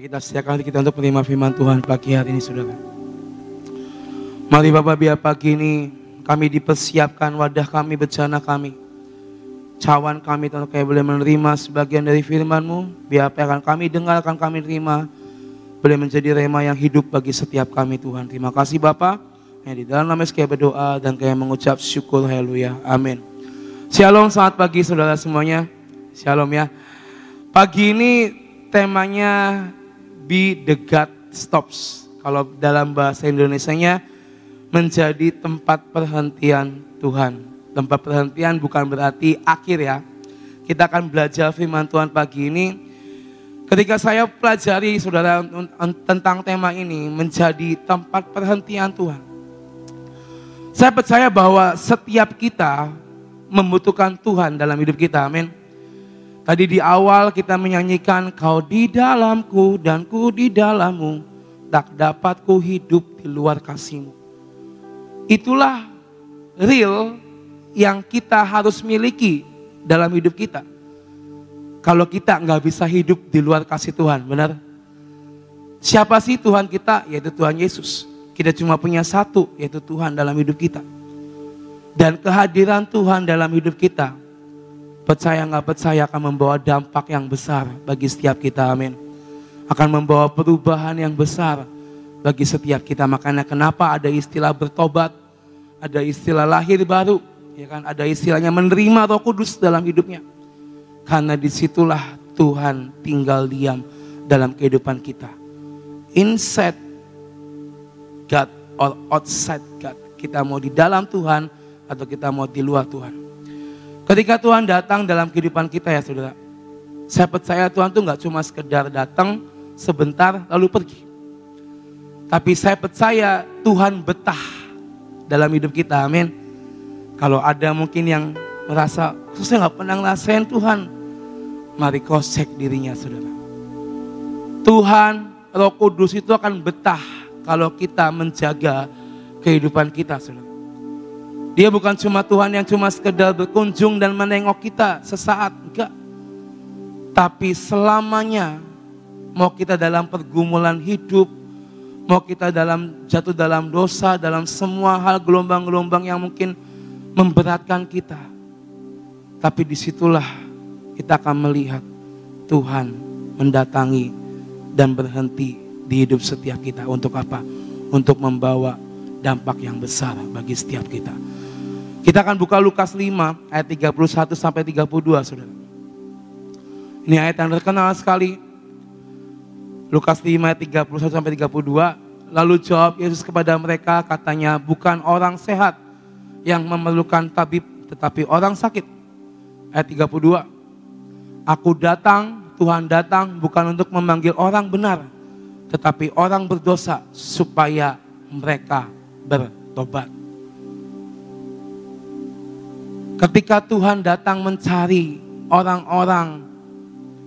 kita sediakan hati kita untuk menerima firman Tuhan pagi hari ini, saudara. Mari Bapak, biar pagi ini kami dipersiapkan wadah kami, bejana kami, cawan kami, untuk kami boleh menerima sebagian dari firman-Mu. Biar apa yang akan kami dengarkan, kami terima, boleh menjadi rema yang hidup bagi setiap kami, Tuhan. Terima kasih Bapak. Di dalam nama Yesus kami berdoa dan kami mengucap syukur, haleluya, amin. Shalom, selamat pagi saudara semuanya. Shalom ya. Pagi ini temanya Be the God Stops. Kalau dalam bahasa Indonesianya, menjadi tempat perhentian Tuhan. Tempat perhentian bukan berarti akhir ya. Kita akan belajar firman Tuhan pagi ini. Ketika saya pelajari saudara tentang tema ini, menjadi tempat perhentian Tuhan, saya percaya bahwa setiap kita membutuhkan Tuhan dalam hidup kita, amin. Tadi di awal kita menyanyikan, kau di dalamku dan ku di dalammu, tak dapat ku hidup di luar kasih-Mu. Itulah real yang kita harus miliki dalam hidup kita. Kalau kita nggak bisa hidup di luar kasih Tuhan, benar? Siapa sih Tuhan kita? Yaitu Tuhan Yesus. Kita cuma punya satu, yaitu Tuhan dalam hidup kita. Dan kehadiran Tuhan dalam hidup kita, percaya nggak percaya, akan membawa dampak yang besar bagi setiap kita, amin. Akan membawa perubahan yang besar bagi setiap kita. Makanya kenapa ada istilah bertobat, ada istilah lahir baru, ya kan? Ada istilahnya menerima Roh Kudus dalam hidupnya. Karena disitulah Tuhan tinggal diam dalam kehidupan kita. Inside God or outside God. Kita mau di dalam Tuhan atau kita mau di luar Tuhan. Ketika Tuhan datang dalam kehidupan kita ya saudara, saya percaya Tuhan tuh gak cuma sekedar datang sebentar lalu pergi. Tapi saya percaya Tuhan betah dalam hidup kita, amin. Kalau ada mungkin yang merasa, saya gak pernah ngerasain Tuhan, mari kau cek dirinya saudara. Tuhan, Roh Kudus itu akan betah kalau kita menjaga kehidupan kita saudara. Dia bukan cuma Tuhan yang cuma sekedar berkunjung dan menengok kita sesaat, enggak. Tapi selamanya, mau kita dalam pergumulan hidup, mau kita jatuh dalam dosa, dalam semua hal gelombang-gelombang yang mungkin memberatkan kita. Tapi disitulah kita akan melihat Tuhan mendatangi dan berhenti di hidup setiap kita. Untuk apa? Untuk membawa dampak yang besar bagi setiap kita. Kita akan buka Lukas 5 ayat 31 sampai 32 saudara. Ini ayat yang terkenal sekali. Lukas 5 ayat 31 sampai 32. Lalu jawab Yesus kepada mereka, katanya, bukan orang sehat yang memerlukan tabib, tetapi orang sakit. Ayat 32. Aku datang, Tuhan datang bukan untuk memanggil orang benar, tetapi orang berdosa supaya mereka bertobat. Ketika Tuhan datang mencari orang-orang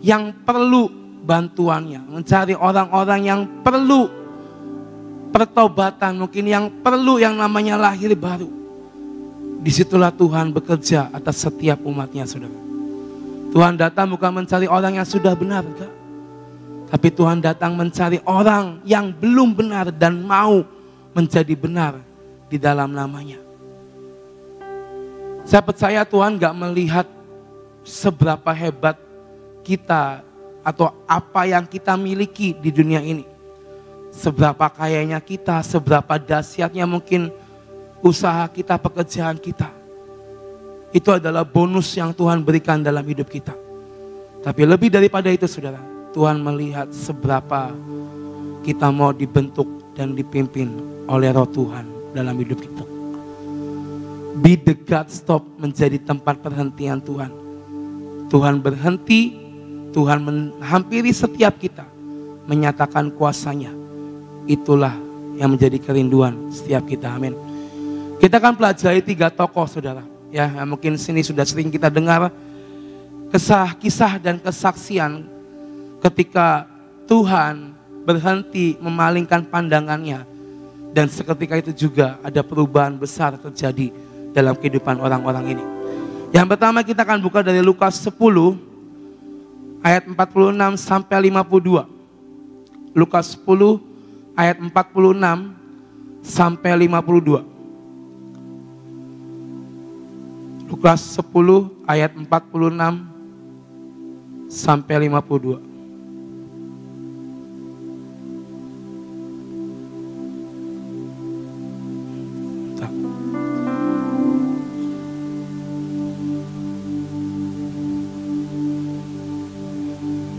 yang perlu bantuannya, mencari orang-orang yang perlu pertobatan, mungkin yang perlu yang namanya lahir baru, disitulah Tuhan bekerja atas setiap umatnya saudara. Tuhan datang bukan mencari orang yang sudah benar, enggak. Tapi Tuhan datang mencari orang yang belum benar dan mau menjadi benar di dalam namanya. Saya percaya Tuhan gak melihat seberapa hebat kita atau apa yang kita miliki di dunia ini. Seberapa kayanya kita, seberapa dahsyatnya mungkin usaha kita, pekerjaan kita. Itu adalah bonus yang Tuhan berikan dalam hidup kita. Tapi lebih daripada itu saudara, Tuhan melihat seberapa kita mau dibentuk dan dipimpin oleh Roh Tuhan dalam hidup kita. Be the God Stop, menjadi tempat perhentian Tuhan. Tuhan berhenti, Tuhan menghampiri setiap kita, menyatakan kuasanya. Itulah yang menjadi kerinduan setiap kita, amin. Kita akan pelajari 3 tokoh saudara. Ya, mungkin sini sudah sering kita dengar kisah dan kesaksian ketika Tuhan berhenti memalingkan pandangannya. Dan seketika itu juga ada perubahan besar terjadi dalam kehidupan orang-orang ini. Yang pertama kita akan buka dari Lukas 10 ayat 46 sampai 52. Lukas 10 ayat 46 sampai 52. Lukas 10 ayat 46 sampai 52.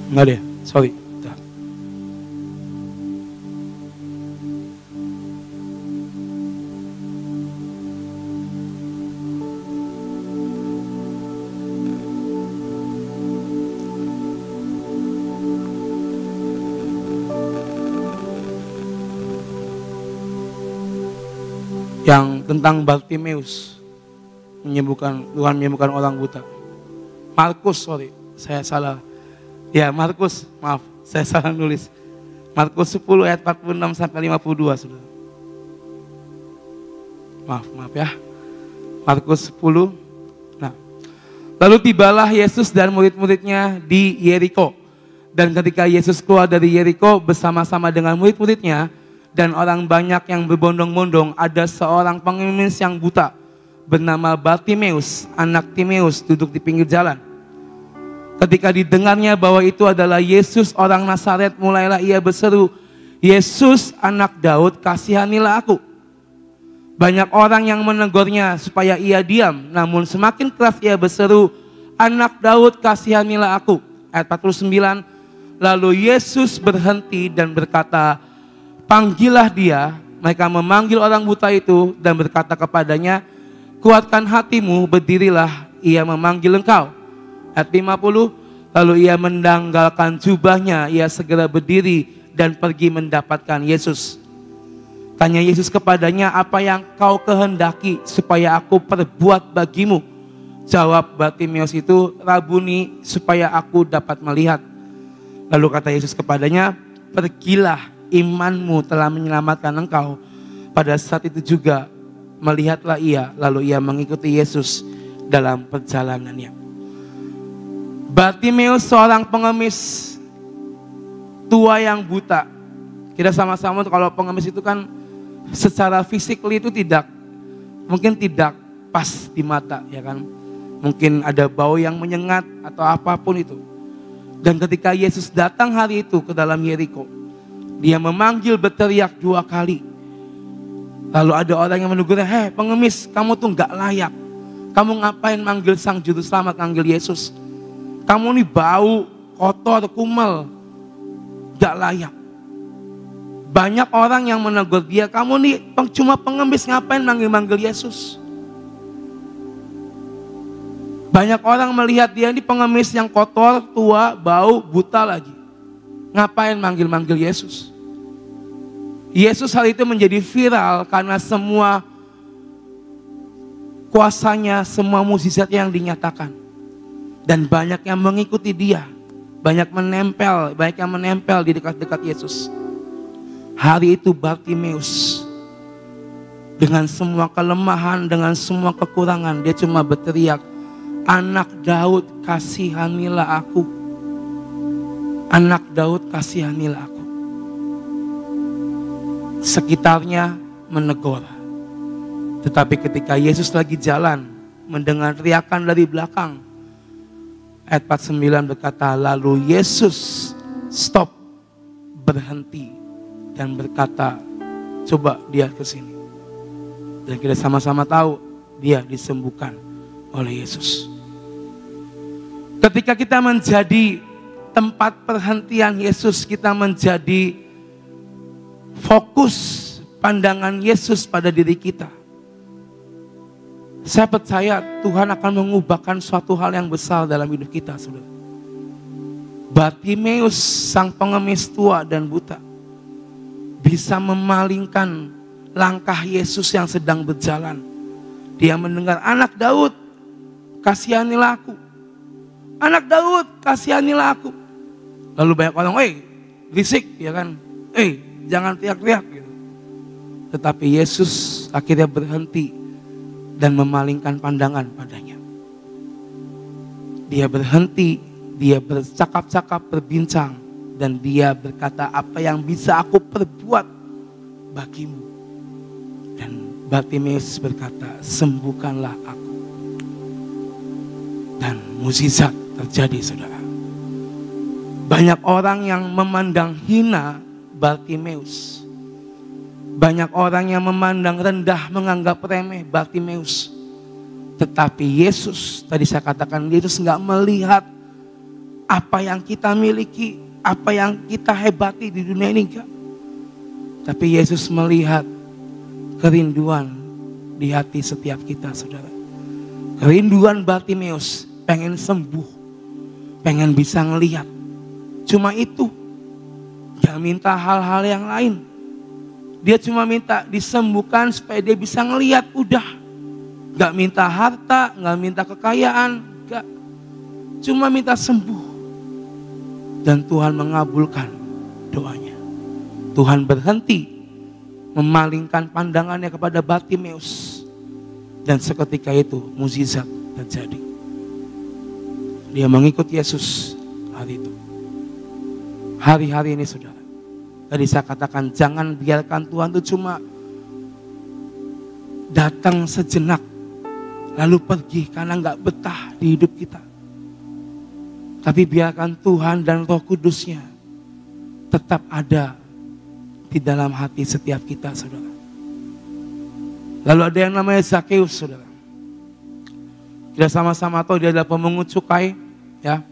Enggak deh, sorry. Yang tentang Bartimeus Tuhan menyembuhkan orang buta. Markus, sorry, saya salah. Ya, Markus, maaf, saya salah nulis. Markus 10 ayat 46 sampai 52, Saudara. Maaf ya. Markus 10. Nah, lalu tibalah Yesus dan murid-muridnya di Yeriko. Dan ketika Yesus keluar dari Yeriko bersama-sama dengan murid-muridnya dan orang banyak yang berbondong-bondong, ada seorang pengemis yang buta bernama Bartimeus, anak Timeus, duduk di pinggir jalan. Ketika didengarnya bahwa itu adalah Yesus orang Nazaret, mulailah ia berseru, "Yesus anak Daud, kasihanilah aku." Banyak orang yang menegurnya supaya ia diam, namun semakin keras ia berseru, "Anak Daud, kasihanilah aku." Ayat 49, lalu Yesus berhenti dan berkata, "Panggillah dia." Mereka memanggil orang buta itu dan berkata kepadanya, "Kuatkan hatimu, berdirilah, ia memanggil engkau." Ayat 50, lalu ia mendanggalkan jubahnya, ia segera berdiri dan pergi mendapatkan Yesus. Tanya Yesus kepadanya, "Apa yang kau kehendaki supaya aku perbuat bagimu?" Jawab Bartimeus itu, "Rabuni, supaya aku dapat melihat." Lalu kata Yesus kepadanya, "Pergilah, imanmu telah menyelamatkan engkau." Pada saat itu juga melihatlah ia, lalu ia mengikuti Yesus dalam perjalanannya. Bartimeus seorang pengemis tua yang buta. Kita sama-sama kalau pengemis itu kan secara fisik itu mungkin tidak pas di mata, ya kan? Mungkin ada bau yang menyengat atau apapun itu. Dan ketika Yesus datang hari itu ke dalam Yeriko, dia memanggil berteriak 2 kali. Lalu ada orang yang menegur, "Hei pengemis, kamu tuh gak layak. Kamu ngapain manggil sang juru selamat, manggil Yesus? Kamu nih bau, kotor, kumel, gak layak." Banyak orang yang menegur dia, "Kamu nih cuma pengemis, ngapain manggil-manggil Yesus?" Banyak orang melihat dia ini pengemis yang kotor, tua, bau, buta lagi. Ngapain manggil-manggil Yesus? Yesus hari itu menjadi viral karena semua kuasanya, semua mukjizat yang dinyatakan. Dan banyak yang mengikuti dia. Banyak yang menempel di dekat-dekat Yesus. Hari itu Bartimeus dengan semua kelemahan, dengan semua kekurangan, dia cuma berteriak, "Anak Daud, kasihanilah aku. Anak Daud, kasihanilah aku." Sekitarnya menegur. Tetapi ketika Yesus lagi jalan, mendengar teriakan dari belakang, ayat 49 berkata, lalu Yesus stop, berhenti, dan berkata, "Coba dia ke sini." Dan kita sama-sama tahu, dia disembuhkan oleh Yesus. Ketika kita menjadi tempat perhentian Yesus, kita menjadi fokus pandangan Yesus pada diri kita. Saya percaya Tuhan akan mengubahkan suatu hal yang besar dalam hidup kita, saudara. Bartimeus, sang pengemis tua dan buta, bisa memalingkan langkah Yesus yang sedang berjalan. Dia mendengar, "Anak Daud, kasihanilah aku. Anak Daud, kasihanilah aku." Lalu banyak orang, berisik, ya kan? Jangan teriak-teriak gitu. Tetapi Yesus akhirnya berhenti dan memalingkan pandangan padanya. Dia berhenti, dia bercakap-cakap, berbincang Dan dia berkata, apa yang bisa aku perbuat bagimu? Dan Bartimeus berkata, sembuhkanlah aku. Dan mukjizat terjadi, saudara. Banyak orang yang memandang hina Bartimeus. Banyak orang yang memandang rendah, menganggap remeh Bartimeus. Tetapi Yesus, tadi saya katakan, Yesus nggak melihat apa yang kita miliki, apa yang kita hebati di dunia ini, enggak. Tapi Yesus melihat kerinduan di hati setiap kita, saudara. Kerinduan Bartimeus, pengen sembuh, pengen bisa ngelihat. Cuma itu, gak minta hal-hal yang lain. Dia cuma minta disembuhkan supaya dia bisa ngelihat, udah. Gak minta harta, gak minta kekayaan, gak. Cuma minta sembuh. Dan Tuhan mengabulkan doanya. Tuhan berhenti memalingkan pandangannya kepada Bartimeus. Dan seketika itu mukjizat terjadi. Dia mengikut Yesus hari itu. Hari-hari ini, saudara. Tadi saya katakan, jangan biarkan Tuhan itu cuma datang sejenak lalu pergi karena gak betah di hidup kita. Tapi biarkan Tuhan dan Roh Kudusnya tetap ada di dalam hati setiap kita, saudara. Lalu ada yang namanya Zakheus, saudara. Kita sama-sama tahu dia adalah pemungut cukai, ya,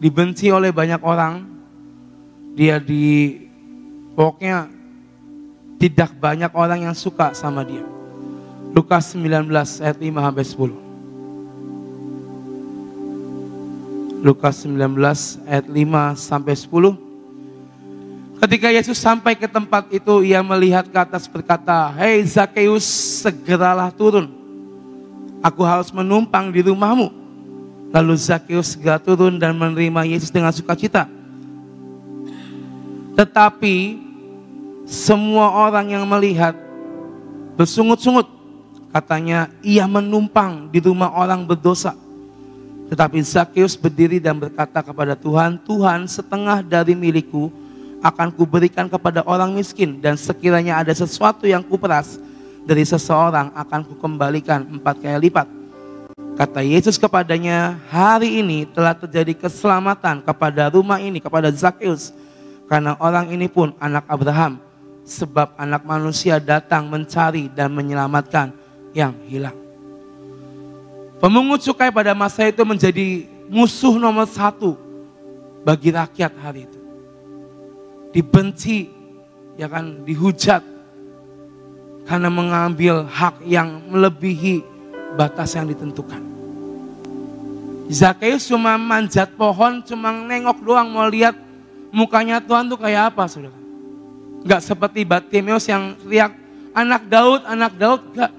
dibenci oleh banyak orang. Dia pokoknya tidak banyak orang yang suka sama dia. Lukas 19 ayat 5 sampai 10. Lukas 19 ayat 5 sampai 10. Ketika Yesus sampai ke tempat itu, ia melihat ke atas berkata, "Hei Zakheus, segeralah turun. Aku harus menumpang di rumahmu." Lalu Zakheus segera turun dan menerima Yesus dengan sukacita. Tetapi semua orang yang melihat bersungut-sungut. Katanya, ia menumpang di rumah orang berdosa. Tetapi Zakheus berdiri dan berkata kepada Tuhan, "Tuhan, setengah dari milikku akan kuberikan kepada orang miskin, dan sekiranya ada sesuatu yang kuperas dari seseorang akan kukembalikan 4 kali lipat." Kata Yesus kepadanya, "Hari ini telah terjadi keselamatan kepada rumah ini, kepada Zakheus, karena orang ini pun anak Abraham, sebab Anak Manusia datang mencari dan menyelamatkan yang hilang." Pemungut cukai pada masa itu menjadi musuh nomor 1 bagi rakyat hari itu. Dibenci, ya kan, dihujat karena mengambil hak yang melebihi batas yang ditentukan. Zakheus cuma manjat pohon, cuma nengok doang, mau lihat mukanya Tuhan tuh kayak apa, saudara. Gak seperti Bartimeus yang teriak, "Anak Daud, anak Daud." Gak.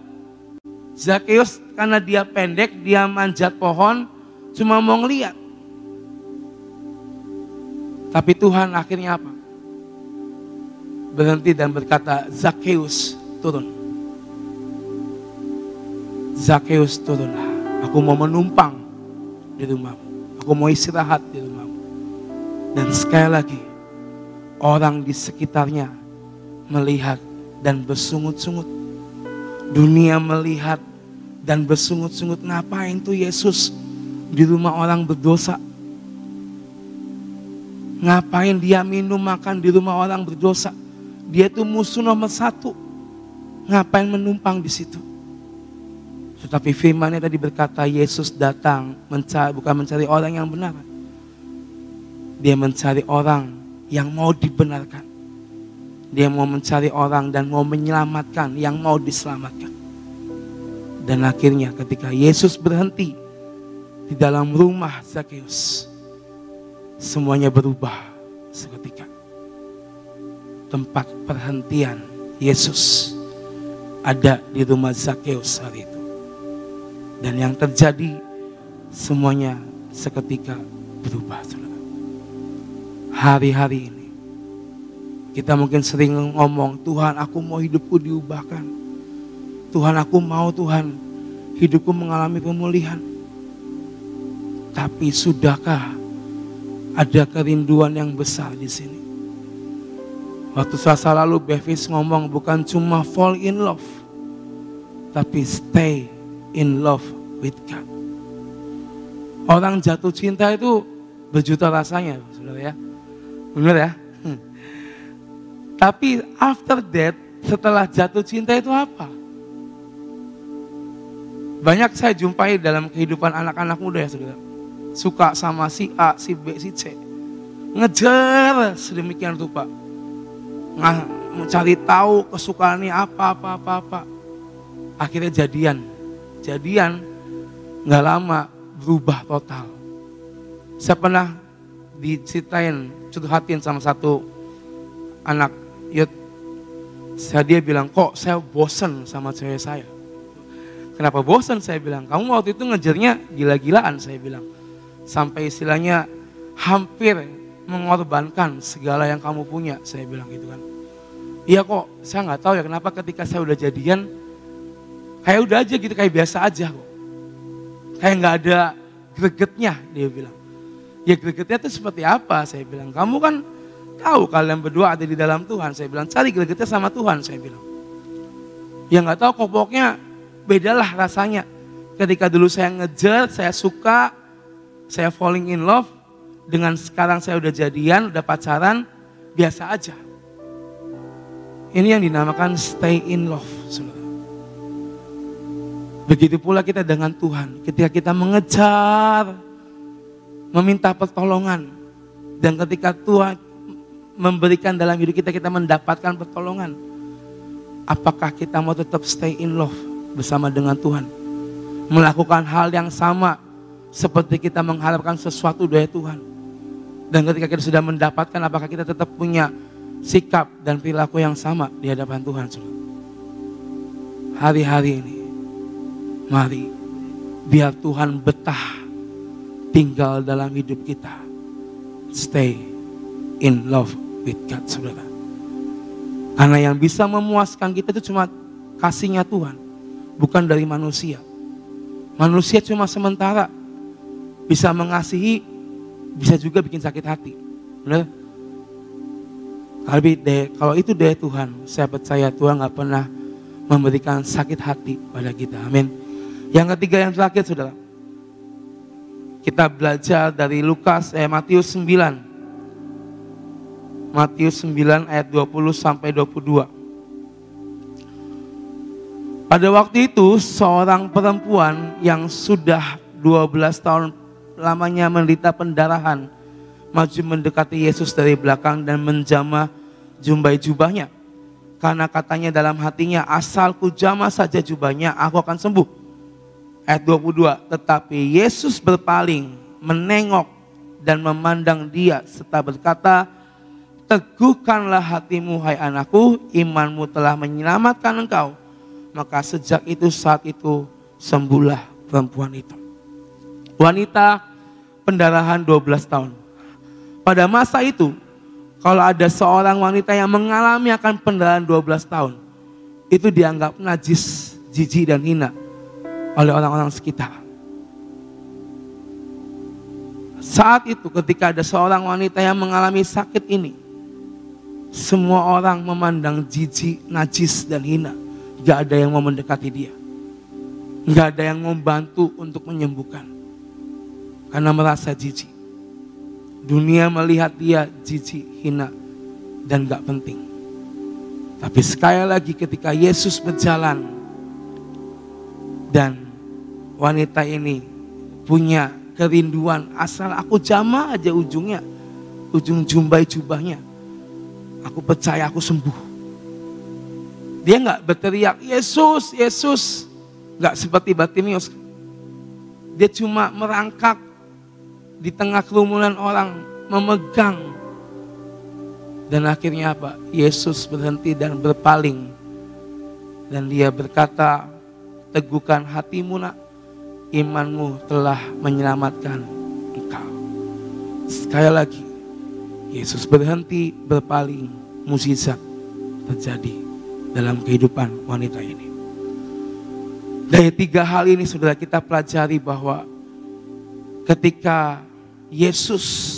Zakheus karena dia pendek, dia manjat pohon, cuma mau ngeliat. Tapi Tuhan akhirnya apa? Berhenti dan berkata, "Zakheus, turun. Zakheus, turunlah. Aku mau menumpang di rumahmu. Aku mau istirahat di rumahmu." Dan sekali lagi, orang di sekitarnya melihat dan bersungut-sungut. Dunia melihat dan bersungut-sungut, ngapain tuh Yesus di rumah orang berdosa? Ngapain dia minum makan di rumah orang berdosa? Dia tuh musuh nomor 1. Ngapain menumpang di situ? Tetapi firman-Nya tadi berkata, Yesus datang bukan mencari orang yang benar. Dia mencari orang yang mau dibenarkan. Dia mau mencari orang dan mau menyelamatkan yang mau diselamatkan. Dan akhirnya ketika Yesus berhenti di dalam rumah Zakheus, semuanya berubah seketika. Tempat perhentian Yesus ada di rumah Zakheus hari itu. Dan yang terjadi semuanya seketika berubah, saudara. Hari-hari ini kita mungkin sering ngomong, "Tuhan, aku mau hidupku diubahkan. Tuhan, aku mau, Tuhan, hidupku mengalami pemulihan." Tapi sudahkah Ada kerinduan yang besar di sini. Waktu Selasa lalu Bevis ngomong bukan cuma fall in love, tapi stay in love with God. Orang jatuh cinta itu berjuta rasanya, saudara ya. Benar ya? Tapi after that, setelah jatuh cinta itu apa? Banyak saya jumpai dalam kehidupan anak-anak muda ya saudara. Suka sama si A, si B, si C. Ngejar sedemikian rupa. Mencari tahu kesukaannya apa. Akhirnya jadian gak lama berubah total. Saya pernah diceritain, curhatin sama satu anak youth. Dia bilang, kok saya bosen sama cewek saya. Kenapa bosen? Saya bilang, kamu waktu itu ngejarnya gila-gilaan, saya bilang. Sampai istilahnya hampir mengorbankan segala yang kamu punya, saya bilang gitu kan. Iya kok, saya nggak tahu ya kenapa ketika saya udah jadian, kayak udah aja gitu, kayak biasa aja kok. Kayak nggak ada gregetnya, dia bilang. Ya gregetnya itu seperti apa? Saya bilang, kamu kan tahu kalian berdua ada di dalam Tuhan. Saya bilang, cari gregetnya sama Tuhan, saya bilang. Ya nggak tahu kok, pokoknya bedalah rasanya. Ketika dulu saya ngejar, saya suka, saya falling in love. Dengan sekarang saya udah jadian, udah pacaran, biasa aja. Ini yang dinamakan stay in love, saudara. Begitu pula kita dengan Tuhan. Ketika kita mengejar, meminta pertolongan. Dan ketika Tuhan memberikan dalam hidup kita, kita mendapatkan pertolongan. Apakah kita mau tetap stay in love bersama dengan Tuhan? Melakukan hal yang sama seperti kita mengharapkan sesuatu dari Tuhan. Dan ketika kita sudah mendapatkan, apakah kita tetap punya sikap dan perilaku yang sama di hadapan Tuhan? Hari-hari ini, mari biar Tuhan betah tinggal dalam hidup kita. Stay in love with God, saudara. Karena yang bisa memuaskan kita itu cuma kasihnya Tuhan, bukan dari manusia. Manusia cuma sementara, bisa mengasihi, bisa juga bikin sakit hati. Benar? Kalau itu dari Tuhan, saya percaya Tuhan gak pernah memberikan sakit hati pada kita. Amin. Yang ketiga, yang terakhir saudara. Kita belajar dari Matius 9. Matius 9 ayat 20 sampai 22. Pada waktu itu seorang perempuan yang sudah 12 tahun lamanya menderita pendarahan maju mendekati Yesus dari belakang dan menjamah jumbai jubahnya. Karena katanya dalam hatinya, asal ku jamah saja jubahnya, aku akan sembuh. Ayat 22, tetapi Yesus berpaling, menengok dan memandang dia serta berkata, teguhkanlah hatimu hai anakku, imanmu telah menyelamatkan engkau. Maka sejak itu saat itu sembuhlah perempuan itu. Wanita pendarahan 12 tahun. Pada masa itu, kalau ada seorang wanita yang mengalami akan pendarahan 12 tahun, itu dianggap najis, jijik dan hina oleh orang-orang sekitar. Saat itu ketika ada seorang wanita yang mengalami sakit ini, semua orang memandang jijik, najis dan hina. Gak ada yang mau mendekati dia. Gak ada yang membantu untuk menyembuhkan. Karena merasa jijik. Dunia melihat dia jijik, hina, dan gak penting. Tapi sekali lagi ketika Yesus berjalan dan wanita ini punya kerinduan, asal aku jamah aja ujungnya, ujung jumbai jubahnya, aku percaya aku sembuh. Dia gak berteriak, Yesus, Yesus. Gak seperti Bartimeus. Dia cuma merangkak di tengah kerumunan orang, memegang. Dan akhirnya apa? Yesus berhenti dan berpaling. Dan dia berkata, teguhkan hatimu nak, imanmu telah menyelamatkan engkau. Sekali lagi, Yesus berhenti, berpaling, mukjizat terjadi dalam kehidupan wanita ini. Dari 3 hal ini saudara, kita pelajari bahwa ketika Yesus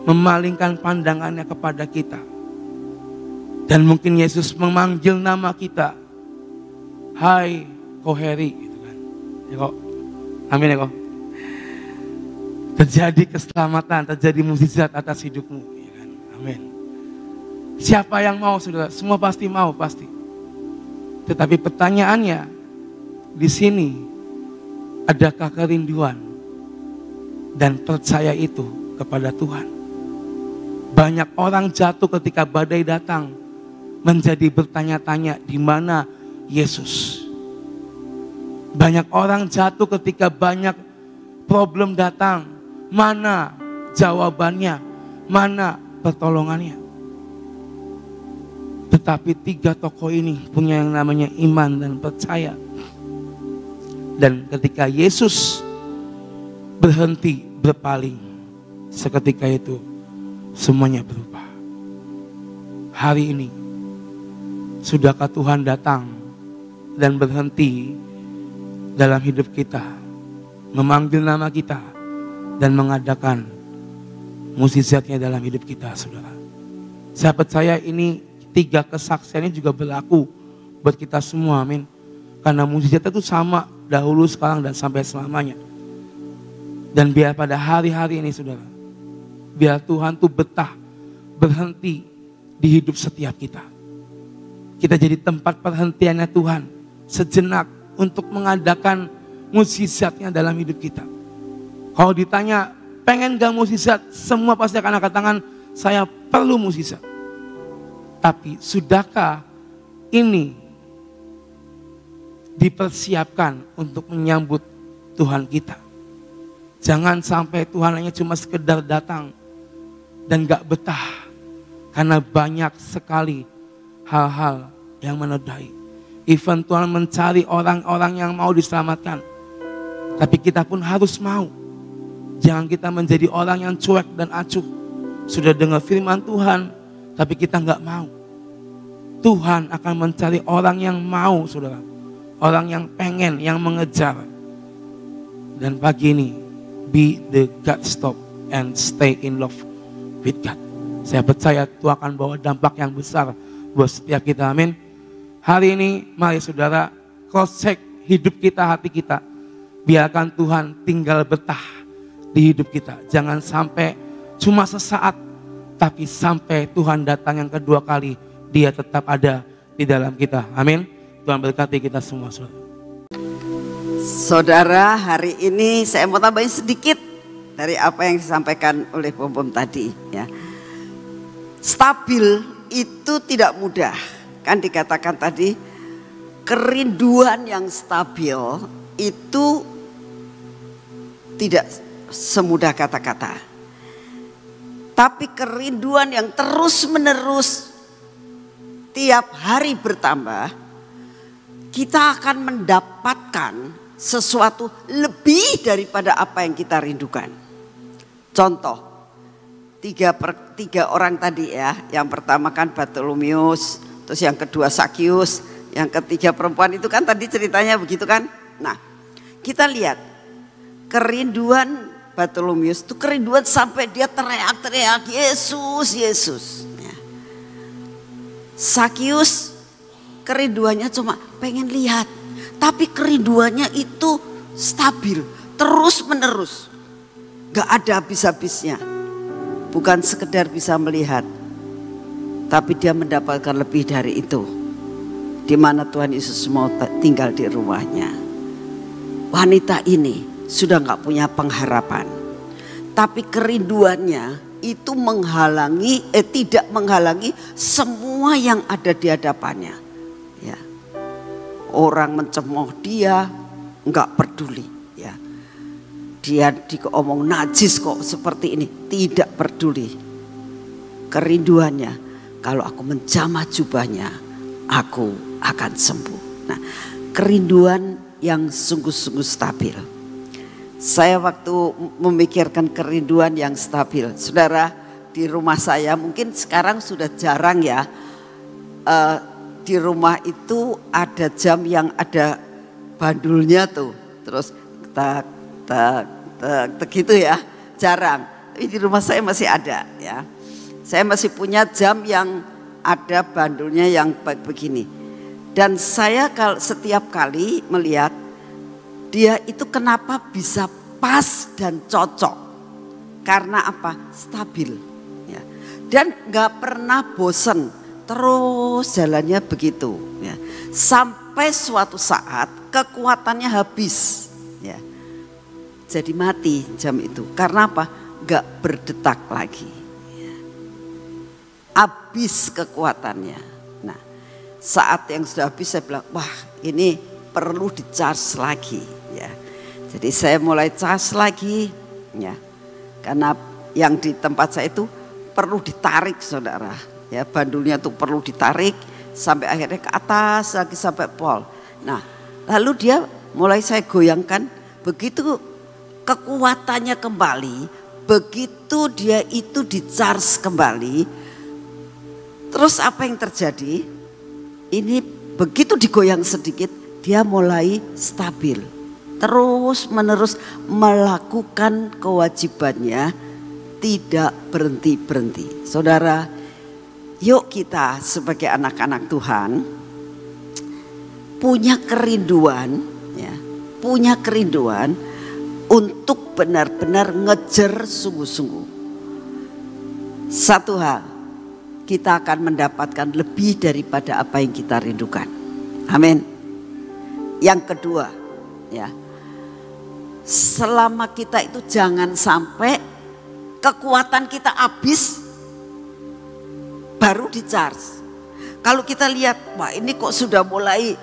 memalingkan pandangannya kepada kita. Dan mungkin Yesus memanggil nama kita. Hai Koheri, gitu kan. Ya kok. Amin ya kok. Terjadi keselamatan, terjadi mukjizat atas hidupmu. Ya kan? Amin. Siapa yang mau saudara? Semua pasti mau, pasti. Tetapi pertanyaannya, di sini adakah kerinduan dan percaya itu kepada Tuhan? Banyak orang jatuh ketika badai datang, menjadi bertanya-tanya di mana Yesus. Banyak orang jatuh ketika banyak problem datang, mana jawabannya, mana pertolongannya. Tetapi 3 tokoh ini punya yang namanya iman dan percaya. Dan ketika Yesus berhenti berpaling, seketika itu semuanya berubah. Hari ini, sudahkah Tuhan datang dan berhenti dalam hidup kita, memanggil nama kita dan mengadakan mukjizatnya dalam hidup kita, saudara? Saya percaya ini 3 kesaksian ini juga berlaku buat kita semua, amin. Karena mukjizat itu sama dahulu, sekarang, dan sampai selamanya. Dan biar pada hari-hari ini, saudara, biar Tuhan tuh betah berhenti di hidup setiap kita. Kita jadi tempat perhentiannya Tuhan sejenak untuk mengadakan mukjizatnya dalam hidup kita. Kalau ditanya, pengen gak mukjizat? Semua pasti akan angkat tangan, saya perlu mukjizat. Tapi sudahkah ini dipersiapkan untuk menyambut Tuhan kita? Jangan sampai Tuhan hanya cuma sekedar datang dan gak betah. Karena banyak sekali hal-hal yang menodai. Even Tuhan mencari orang-orang yang mau diselamatkan. Tapi kita pun harus mau. Jangan kita menjadi orang yang cuek dan acuh. Sudah dengar firman Tuhan, tapi kita nggak mau. Tuhan akan mencari orang yang mau, saudara. Orang yang pengen, yang mengejar. Dan pagi ini, be the God stop and stay in love with God. Saya percaya Tuhan akan bawa dampak yang besar buat setiap kita, amin. Hari ini, mari saudara, cross check hidup kita, hati kita. Biarkan Tuhan tinggal betah di hidup kita. Jangan sampai cuma sesaat, tapi sampai Tuhan datang yang kedua kali, Dia tetap ada di dalam kita, amin. Tuhan berkati kita semua, saudara. Saudara, hari ini saya mau tambahin sedikit dari apa yang disampaikan oleh Bom tadi, ya. Stabil itu tidak mudah. Kan dikatakan tadi, kerinduan yang stabil itu tidak semudah kata-kata. Tapi kerinduan yang terus menerus tiap hari bertambah, kita akan mendapatkan sesuatu lebih daripada apa yang kita rindukan. Contoh, tiga orang tadi ya. Yang pertama kan Bartolomeus, terus yang kedua Sakius, yang ketiga perempuan itu kan tadi ceritanya begitu kan. Nah, kita lihat kerinduan Bartolomeus itu kerinduan sampai dia teriak-teriak, Yesus, Yesus. Ya. Sakius kerinduannya cuma pengen lihat. Tapi kerinduannya itu stabil, terus menerus. Gak ada habis-habisnya. Bukan sekedar bisa melihat, tapi dia mendapatkan lebih dari itu. Di mana Tuhan Yesus mau tinggal di rumahnya. Wanita ini sudah gak punya pengharapan. Tapi kerinduannya itu tidak menghalangi semua yang ada di hadapannya. Ya. Orang mencemooh dia, nggak peduli. Ya. Dia diomong najis kok seperti ini, tidak peduli. Kerinduannya, kalau aku menjamah jubahnya, aku akan sembuh. Nah, kerinduan yang sungguh-sungguh stabil. Saya waktu memikirkan kerinduan yang stabil, saudara, di rumah saya mungkin sekarang sudah jarang ya. Di rumah itu ada jam yang ada bandulnya tuh, terus tak gitu ya, jarang. Tapi di rumah saya masih ada ya. Saya masih punya jam yang ada bandulnya yang begini. Dan saya setiap kali melihat dia itu kenapa bisa pas dan cocok. Karena apa? Stabil. Ya. Dan gak pernah bosen. Terus jalannya begitu. Ya. Sampai suatu saat kekuatannya habis. Ya. Jadi mati jam itu. Karena apa? Gak berdetak lagi. Ya. Habis kekuatannya. Nah, saat yang sudah habis saya bilang, wah ini perlu di-charge lagi. Ya. Jadi saya mulai charge lagi. Ya. Karena yang di tempat saya itu perlu ditarik saudara. Ya, bandulnya tuh perlu ditarik sampai akhirnya ke atas lagi sampai pol. Nah, lalu dia mulai saya goyangkan, begitu kekuatannya kembali, begitu dia itu di-charge kembali, terus apa yang terjadi? Ini begitu digoyang sedikit, dia mulai stabil. Terus menerus melakukan kewajibannya, tidak berhenti-berhenti. Saudara, yuk kita sebagai anak-anak Tuhan punya kerinduan, ya, punya kerinduan untuk benar-benar ngejar sungguh-sungguh. Satu hal, kita akan mendapatkan lebih daripada apa yang kita rindukan. Amin. Yang kedua, ya, selama kita itu jangan sampai kekuatan kita habis baru di-charge. Kalau kita lihat, wah ini kok sudah mulai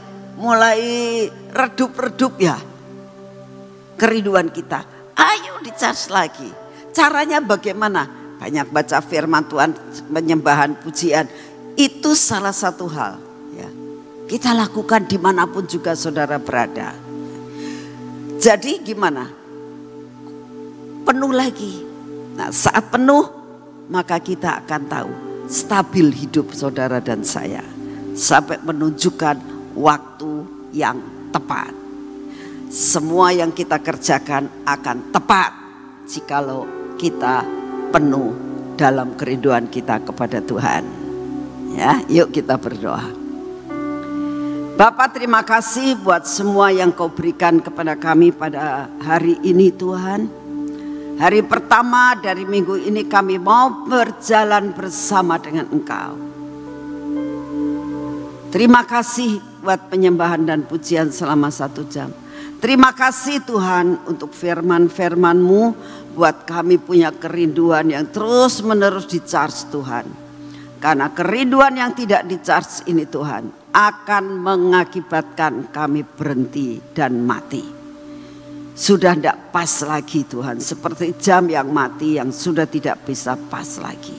redup-redup ya kerinduan kita. Ayo di-charge lagi. Caranya bagaimana? Banyak baca firman Tuhan, penyembahan, pujian. Itu salah satu hal. Ya. Kita lakukan dimanapun juga saudara berada. Jadi gimana? Penuh lagi. Nah, saat penuh maka kita akan tahu stabil hidup saudara dan saya sampai menunjukkan waktu yang tepat. Semua yang kita kerjakan akan tepat jikalau kita penuh dalam kerinduan kita kepada Tuhan. Ya, yuk kita berdoa. Bapa, terima kasih buat semua yang Kau berikan kepada kami pada hari ini Tuhan. Hari pertama dari minggu ini kami mau berjalan bersama dengan Engkau. Terima kasih buat penyembahan dan pujian selama 1 jam. Terima kasih Tuhan untuk firman-firman-Mu, buat kami punya kerinduan yang terus menerus di-charge Tuhan. Karena kerinduan yang tidak di-charge ini Tuhan akan mengakibatkan kami berhenti dan mati. Sudah tidak pas lagi Tuhan, seperti jam yang mati yang sudah tidak bisa pas lagi.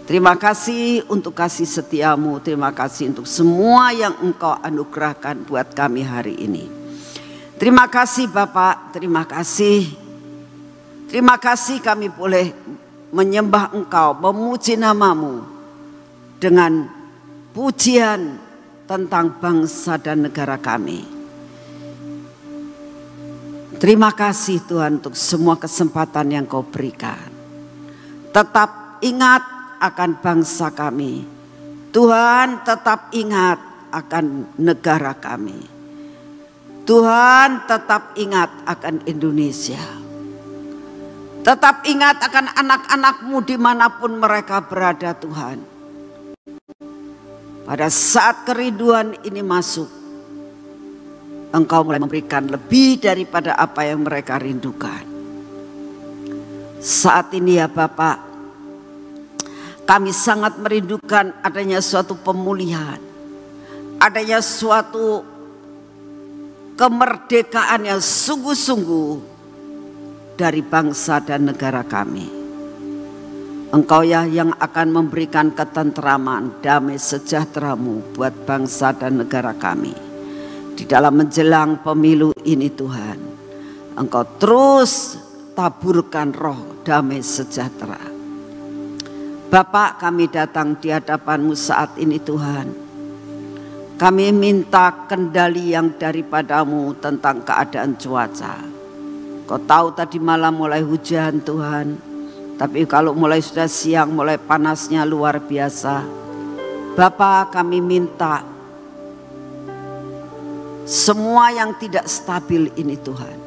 Terima kasih untuk kasih setiamu, terima kasih untuk semua yang Engkau anugerahkan buat kami hari ini. Terima kasih Bapak, terima kasih. Terima kasih kami boleh menyembah Engkau, memuji nama-Mu dengan pujian tentang bangsa dan negara kami. Terima kasih Tuhan untuk semua kesempatan yang Kau berikan. Tetap ingat akan bangsa kami. Tuhan, tetap ingat akan negara kami. Tuhan, tetap ingat akan Indonesia. Tetap ingat akan anak-anak-Mu dimanapun mereka berada Tuhan. Pada saat kerinduan ini masuk, Engkau mulai memberikan lebih daripada apa yang mereka rindukan. Saat ini ya Bapak, kami sangat merindukan adanya suatu pemulihan, adanya suatu kemerdekaan yang sungguh-sungguh dari bangsa dan negara kami. Engkau ya yang akan memberikan ketentraman, damai sejahtera-Mu buat bangsa dan negara kami. Di dalam menjelang pemilu ini Tuhan, Engkau terus taburkan roh damai sejahtera. Bapak, kami datang di hadapan-Mu saat ini Tuhan. Kami minta kendali yang daripada-Mu tentang keadaan cuaca. Kau tahu tadi malam mulai hujan Tuhan. Tapi kalau mulai sudah siang, mulai panasnya luar biasa, Bapa, kami minta semua yang tidak stabil ini Tuhan,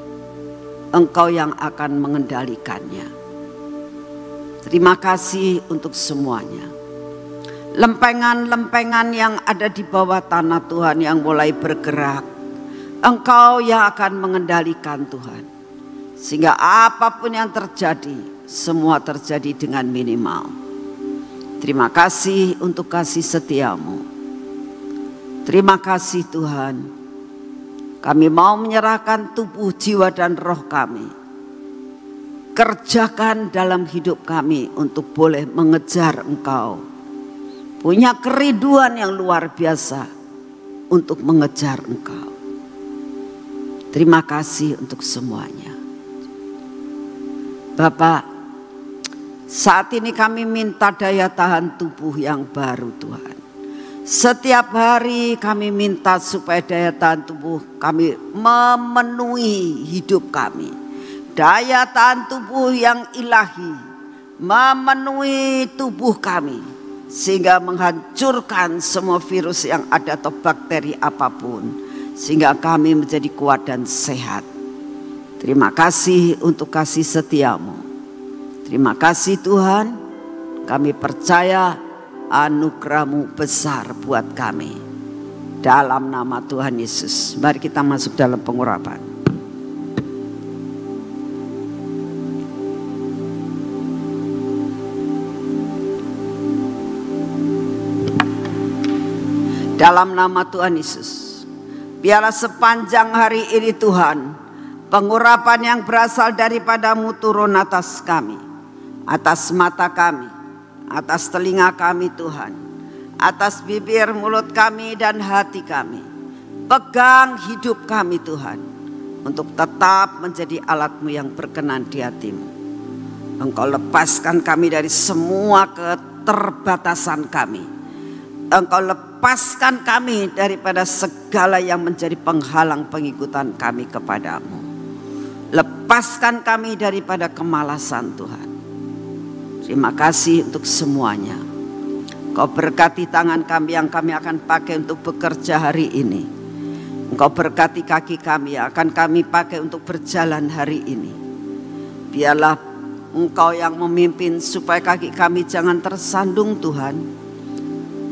Engkau yang akan mengendalikannya. Terima kasih untuk semuanya. Lempengan-lempengan yang ada di bawah tanah Tuhan yang mulai bergerak, Engkau yang akan mengendalikan Tuhan. Sehingga apapun yang terjadi, semua terjadi dengan minimal. Terima kasih untuk kasih setiamu. Terima kasih Tuhan. Kami mau menyerahkan tubuh, jiwa dan roh kami. Kerjakan dalam hidup kami untuk boleh mengejar Engkau. Punya kerinduan yang luar biasa untuk mengejar Engkau. Terima kasih untuk semuanya. Bapak, saat ini kami minta daya tahan tubuh yang baru Tuhan. Setiap hari kami minta supaya daya tahan tubuh kami memenuhi hidup kami. Daya tahan tubuh yang ilahi memenuhi tubuh kami. Sehingga menghancurkan semua virus yang ada atau bakteri apapun. Sehingga kami menjadi kuat dan sehat. Terima kasih untuk kasih setiamu. Terima kasih Tuhan. Kami percaya anugerah-Mu besar buat kami. Dalam nama Tuhan Yesus. Mari kita masuk dalam pengurapan. Dalam nama Tuhan Yesus, biarlah sepanjang hari ini Tuhan, pengurapan yang berasal daripada-Mu turun atas kami, atas mata kami, atas telinga kami Tuhan, atas bibir, mulut kami dan hati kami. Pegang hidup kami Tuhan, untuk tetap menjadi alat-Mu yang berkenan di hati-Mu. Engkau lepaskan kami dari semua keterbatasan kami. Engkau lepaskan kami daripada segala yang menjadi penghalang pengikutan kami kepadamu. Lepaskan kami daripada kemalasan Tuhan. Terima kasih untuk semuanya. Engkau berkati tangan kami yang kami akan pakai untuk bekerja hari ini. Engkau berkati kaki kami yang akan kami pakai untuk berjalan hari ini. Biarlah Engkau yang memimpin supaya kaki kami jangan tersandung Tuhan.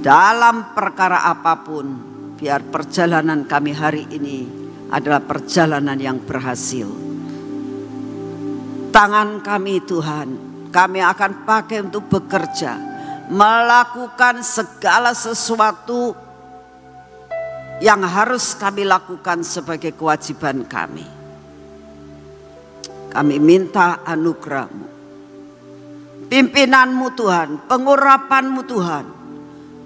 Dalam perkara apapun, biar perjalanan kami hari ini adalah perjalanan yang berhasil. Tangan kami Tuhan, kami akan pakai untuk bekerja, melakukan segala sesuatu yang harus kami lakukan sebagai kewajiban kami. Kami minta anugerah-Mu, pimpinan-Mu Tuhan, pengurapan-Mu Tuhan.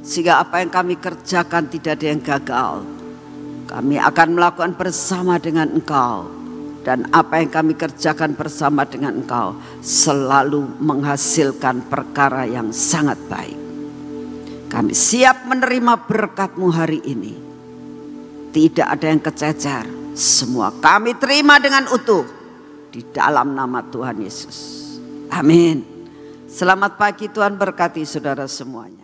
Sehingga apa yang kami kerjakan tidak ada yang gagal. Kami akan melakukan bersama dengan Engkau. Dan apa yang kami kerjakan bersama dengan Engkau selalu menghasilkan perkara yang sangat baik. Kami siap menerima berkat-Mu hari ini. Tidak ada yang kececer. Semua kami terima dengan utuh. Di dalam nama Tuhan Yesus. Amin. Selamat pagi, Tuhan berkati saudara semuanya.